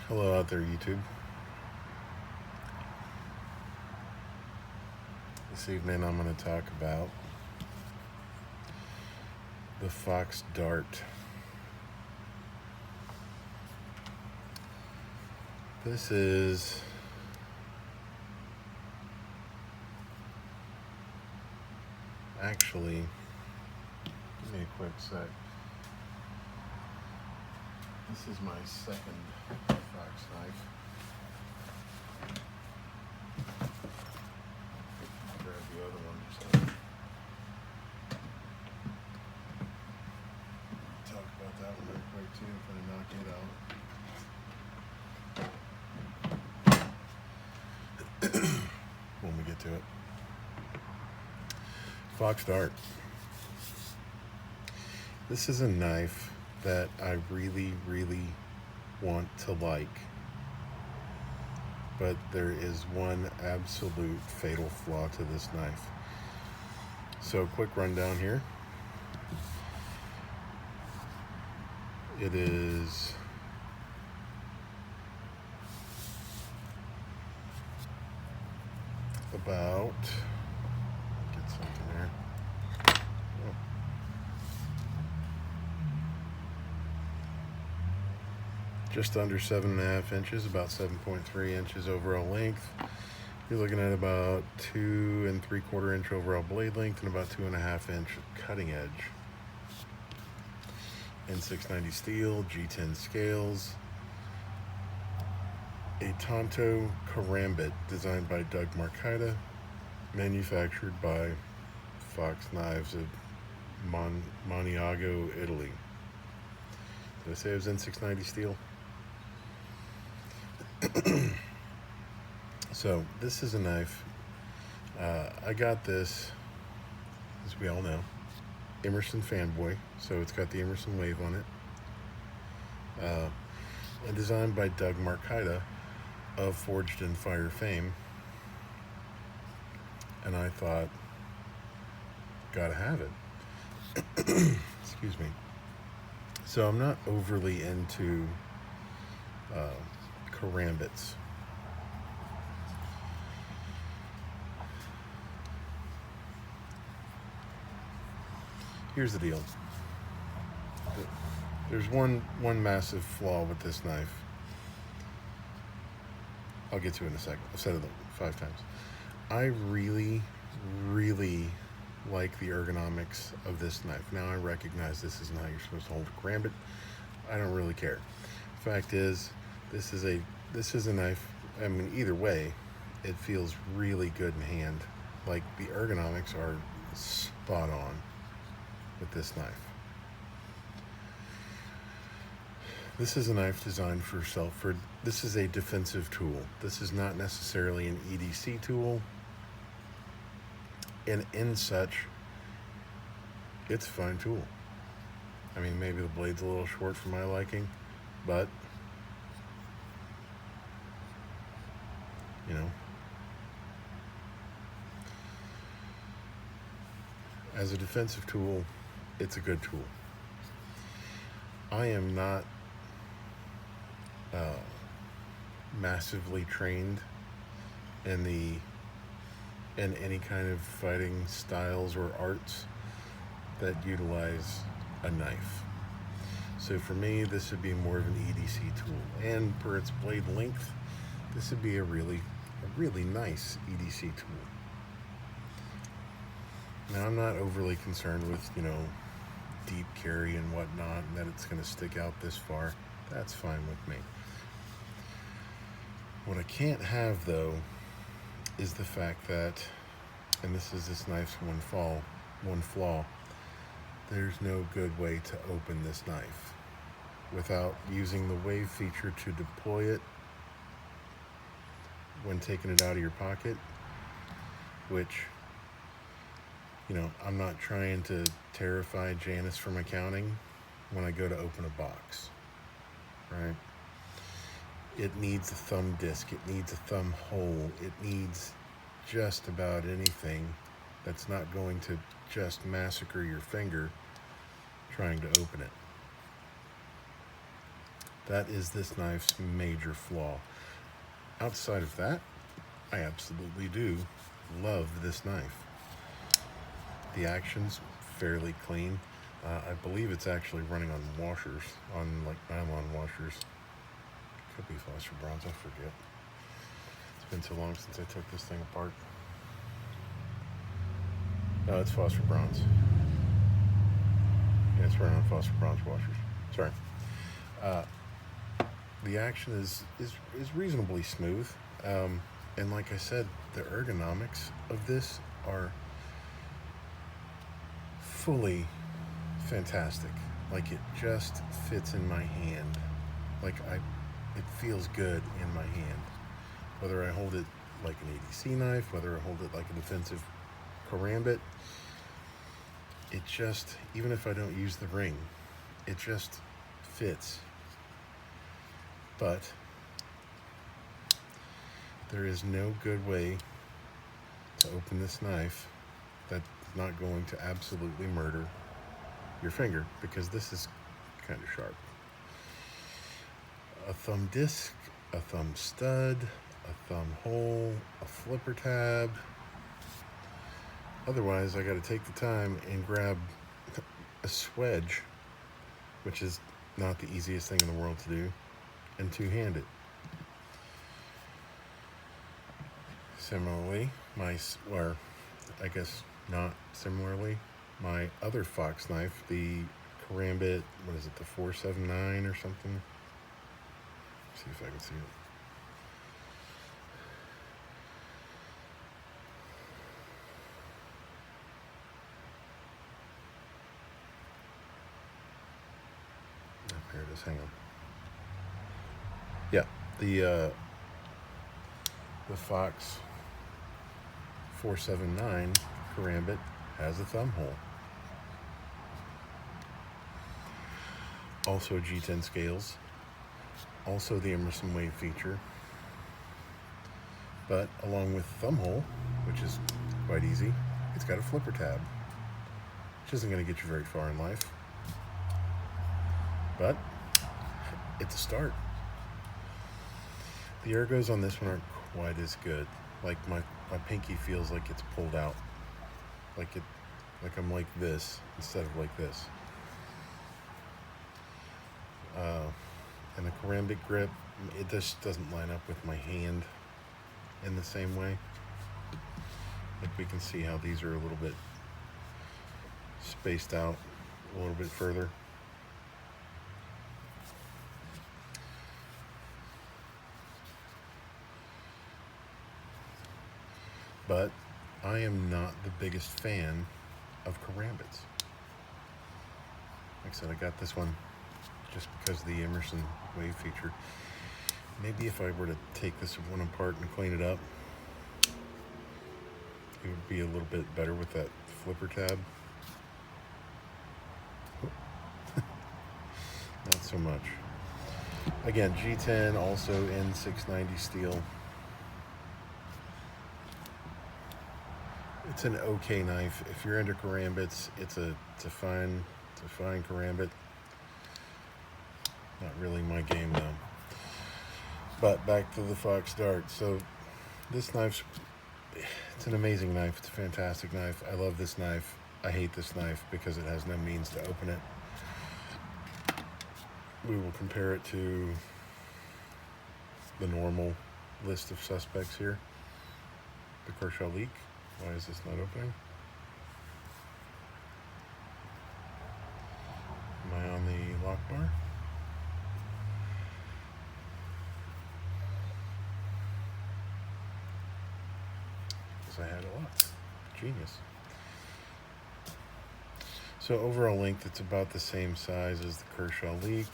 Hello out there, YouTube. This evening I'm going to talk about the Fox Dart. This is actually, give me a quick sec. This is my second Fox knife. I'll grab the other one. So talk about that one real quick too if I knock it out when we get to it. Fox Dart. This is a knife that I really want to like, but there is one absolute fatal flaw to this knife. So quick rundown here. It is about, get something there. Oh. Just under 7.5 inches, about 7.3 inches overall length. You're looking at about 2 3/4 inch overall blade length and about 2.5 inch cutting edge. N690 steel, G10 scales. A Tanto Karambit designed by Doug Marcaida, manufactured by Fox Knives of Maniago, Italy. Did I say it was N690 steel? So this is a knife. I got this, as we all know, Emerson fanboy. So it's got the Emerson wave on it. And designed by Doug Marcaida of Forged in Fire fame. And I thought, gotta have it. Excuse me. So I'm not overly into karambits. Here's the deal. There's one massive flaw with this knife. I'll get to it in a second. I've said it 5 times. I really like the ergonomics of this knife. Now I recognize this isn't how you're supposed to hold a karambit. I don't really care. Fact is, this is a knife. I mean, either way, it feels really good in hand. Like, the ergonomics are spot on with this knife. This is a knife designed for this is a defensive tool. This is not necessarily an EDC tool. And in such, it's a fine tool. I mean, maybe the blade's a little short for my liking, but, you know, as a defensive tool, it's a good tool. I am not massively trained in any kind of fighting styles or arts that utilize a knife. So for me, this would be more of an EDC tool, and per its blade length, this would be a really nice EDC tool. Now, I'm not overly concerned with, deep carry and whatnot, and that it's going to stick out this far. That's fine with me. What I can't have, though, is the fact that, and this is this knife's one flaw, there's no good way to open this knife without using the wave feature to deploy it when taking it out of your pocket, which, I'm not trying to terrify Janice from accounting when I go to open a box, right? It needs a thumb disc, it needs a thumb hole, it needs just about anything that's not going to just massacre your finger trying to open it. That is this knife's major flaw. Outside of that, I absolutely do love this knife. The action's fairly clean. I believe it's actually running on washers, on like nylon washers. Could be phosphor bronze, I forget. It's been so long since I took this thing apart. No, it's phosphor bronze. Yeah, it's running on phosphor bronze washers. Sorry. The action is reasonably smooth. And like I said, the ergonomics of this are fully fantastic. Like, it just fits in my hand. It feels good in my hand. Whether I hold it like an ADC knife, whether I hold it like a defensive karambit, it just, even if I don't use the ring, it just fits. But there is no good way to open this knife that's not going to absolutely murder your finger, because this is kind of sharp. A thumb disc, a thumb stud, a thumb hole, a flipper tab. Otherwise, I got to take the time and grab a swedge, which is not the easiest thing in the world to do, and two-hand it. Similarly, or I guess not similarly, my other fox knife, the karambit, what is it, the 479 or something? Let's see if I can see it. Oh, here it is, hang on. Yeah, the Fox 479 karambit has a thumb hole. Also G10 scales. Also the Emerson Wave feature. But along with thumb hole, which is quite easy, it's got a flipper tab, which isn't going to get you very far in life. But it's a start. The ergos on this one aren't quite as good. Like my pinky feels like it's pulled out. Like I'm like this instead of like this. And the karambit grip, it just doesn't line up with my hand in the same way. Like, we can see how these are a little bit spaced out a little bit further. But I am not the biggest fan of karambits. Like I said, I got this one just because of the Emerson Wave feature. Maybe if I were to take this one apart and clean it up, it would be a little bit better with that flipper tab. Not so much. Again, G10, also N690 steel. It's an okay knife. If you're into karambits, it's a fine karambit. Not really my game though. But back to the Fox Dart. So this knife's, it's an amazing knife. It's a fantastic knife. I love this knife. I hate this knife because it has no means to open it. We will compare it to the normal list of suspects here. The Kershaw Leek. Why is this not opening? Am I on the lock bar? Because I had a lock. Genius. So overall length, it's about the same size as the Kershaw Leek.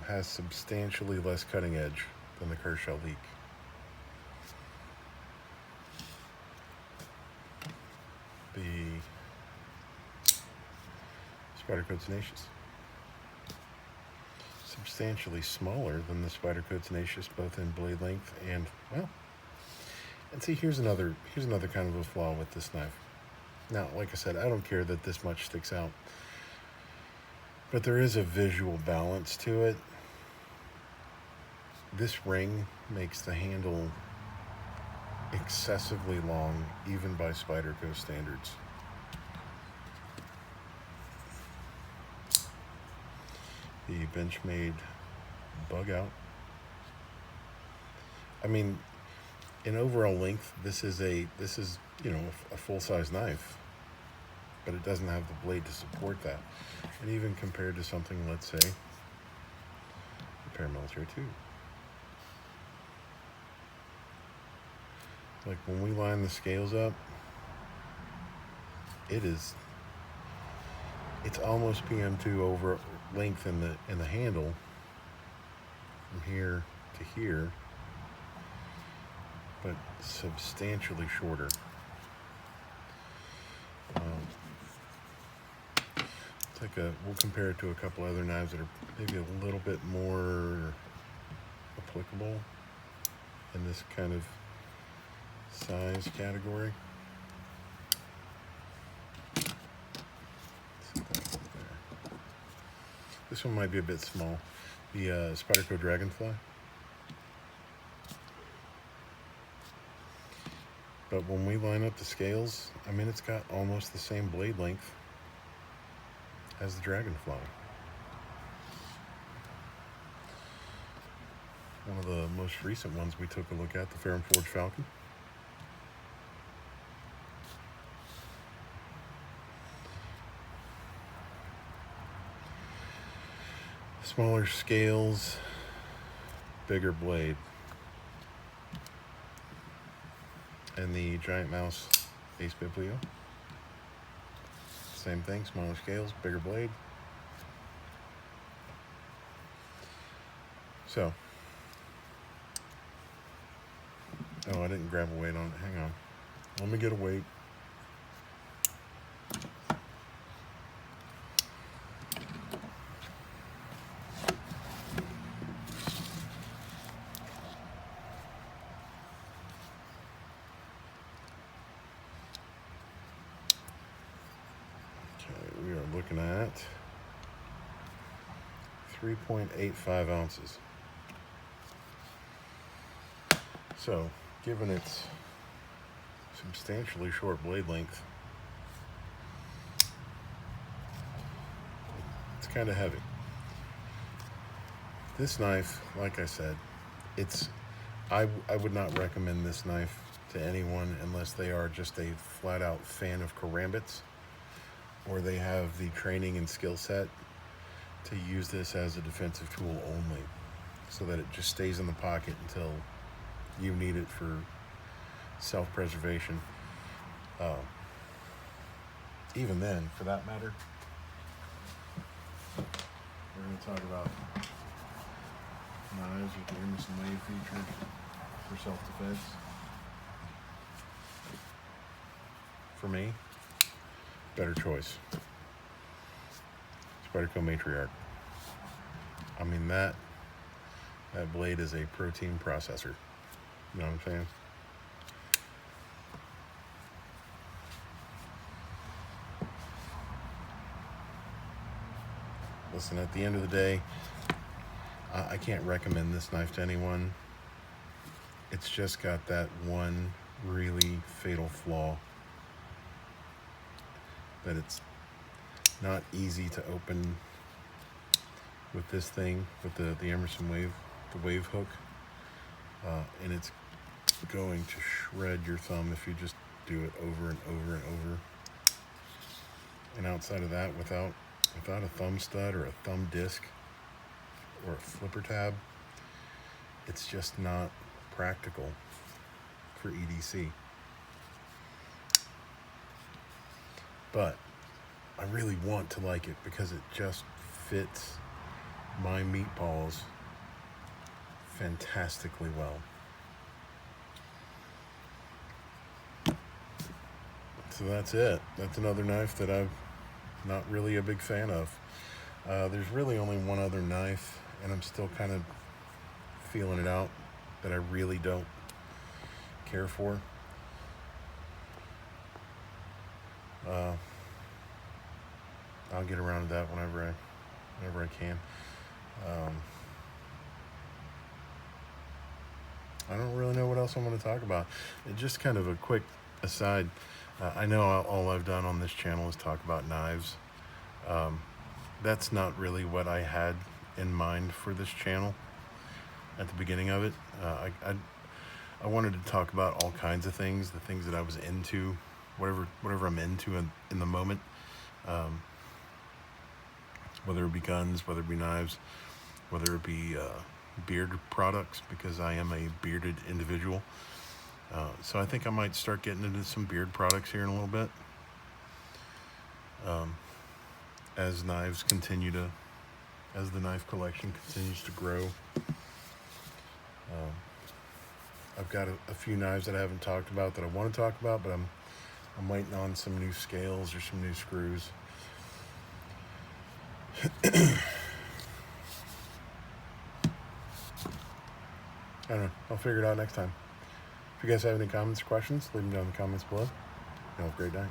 Has substantially less cutting edge than the Kershaw Leek. The Spyderco Tenacious. Substantially smaller than the Spyderco Tenacious, both in blade length and, well, and see, here's another kind of a flaw with this knife. Now, like I said, I don't care that this much sticks out. But there is a visual balance to it. This ring makes the handle excessively long, even by Spyderco standards. The Benchmade bug out. I mean, in overall length, this is a full-size knife, but it doesn't have the blade to support that. And even compared to something, let's say, the Paramilitary 2. Like when we line the scales up, it's almost PM2 over length in the handle from here to here, but substantially shorter. We'll compare it to a couple other knives that are maybe a little bit more applicable in this kind of size category. This one might be a bit small. The Spyderco Dragonfly. But when we line up the scales, I mean, it's got almost the same blade length as the Dragonfly. One of the most recent ones we took a look at, the Ferrum Forge Falcon. Smaller scales, bigger blade. And the Giant Mouse Ace Biblio. Same thing, smaller scales, bigger blade. So, oh, I didn't grab a weight on it. Hang on. Let me get a weight. We are looking at 3.85 ounces. So, given its substantially short blade length, it's kind of heavy. This knife, like I said, I would not recommend this knife to anyone unless they are just a flat-out fan of karambits, or they have the training and skill set to use this as a defensive tool only, so that it just stays in the pocket until you need it for self-preservation. Even then, for that matter, we're going to talk about knives with the Emerson Wave feature for self-defense. For me, better choice. Spyderco Matriarch. I mean, that blade is a protein processor. You know what I'm saying? Listen, at the end of the day, I can't recommend this knife to anyone. It's just got that one really fatal flaw, that it's not easy to open with this thing, with the Emerson Wave, the Wave hook, and it's going to shred your thumb if you just do it over and over and over. And outside of that, without a thumb stud or a thumb disc or a flipper tab, it's just not practical for EDC. But I really want to like it because it just fits my meatballs fantastically well. So that's it. That's another knife that I'm not really a big fan of. There's really only one other knife, and I'm still kind of feeling it out, that I really don't care for. I'll get around to that whenever whenever I can. I don't really know what else I'm going to talk about. Just kind of a quick aside. I know all I've done on this channel is talk about knives. That's not really what I had in mind for this channel at the beginning of it. I wanted to talk about all kinds of things, the things that I was into, whatever I'm into in the moment. Whether it be guns, whether it be knives, whether it be beard products, because I am a bearded individual. So I think I might start getting into some beard products here in a little bit. As the knife collection continues to grow. I've got a few knives that I haven't talked about that I want to talk about, but I'm waiting on some new scales or some new screws. I don't know. I'll figure it out next time. If you guys have any comments or questions, leave them down in the comments below. Have a great night.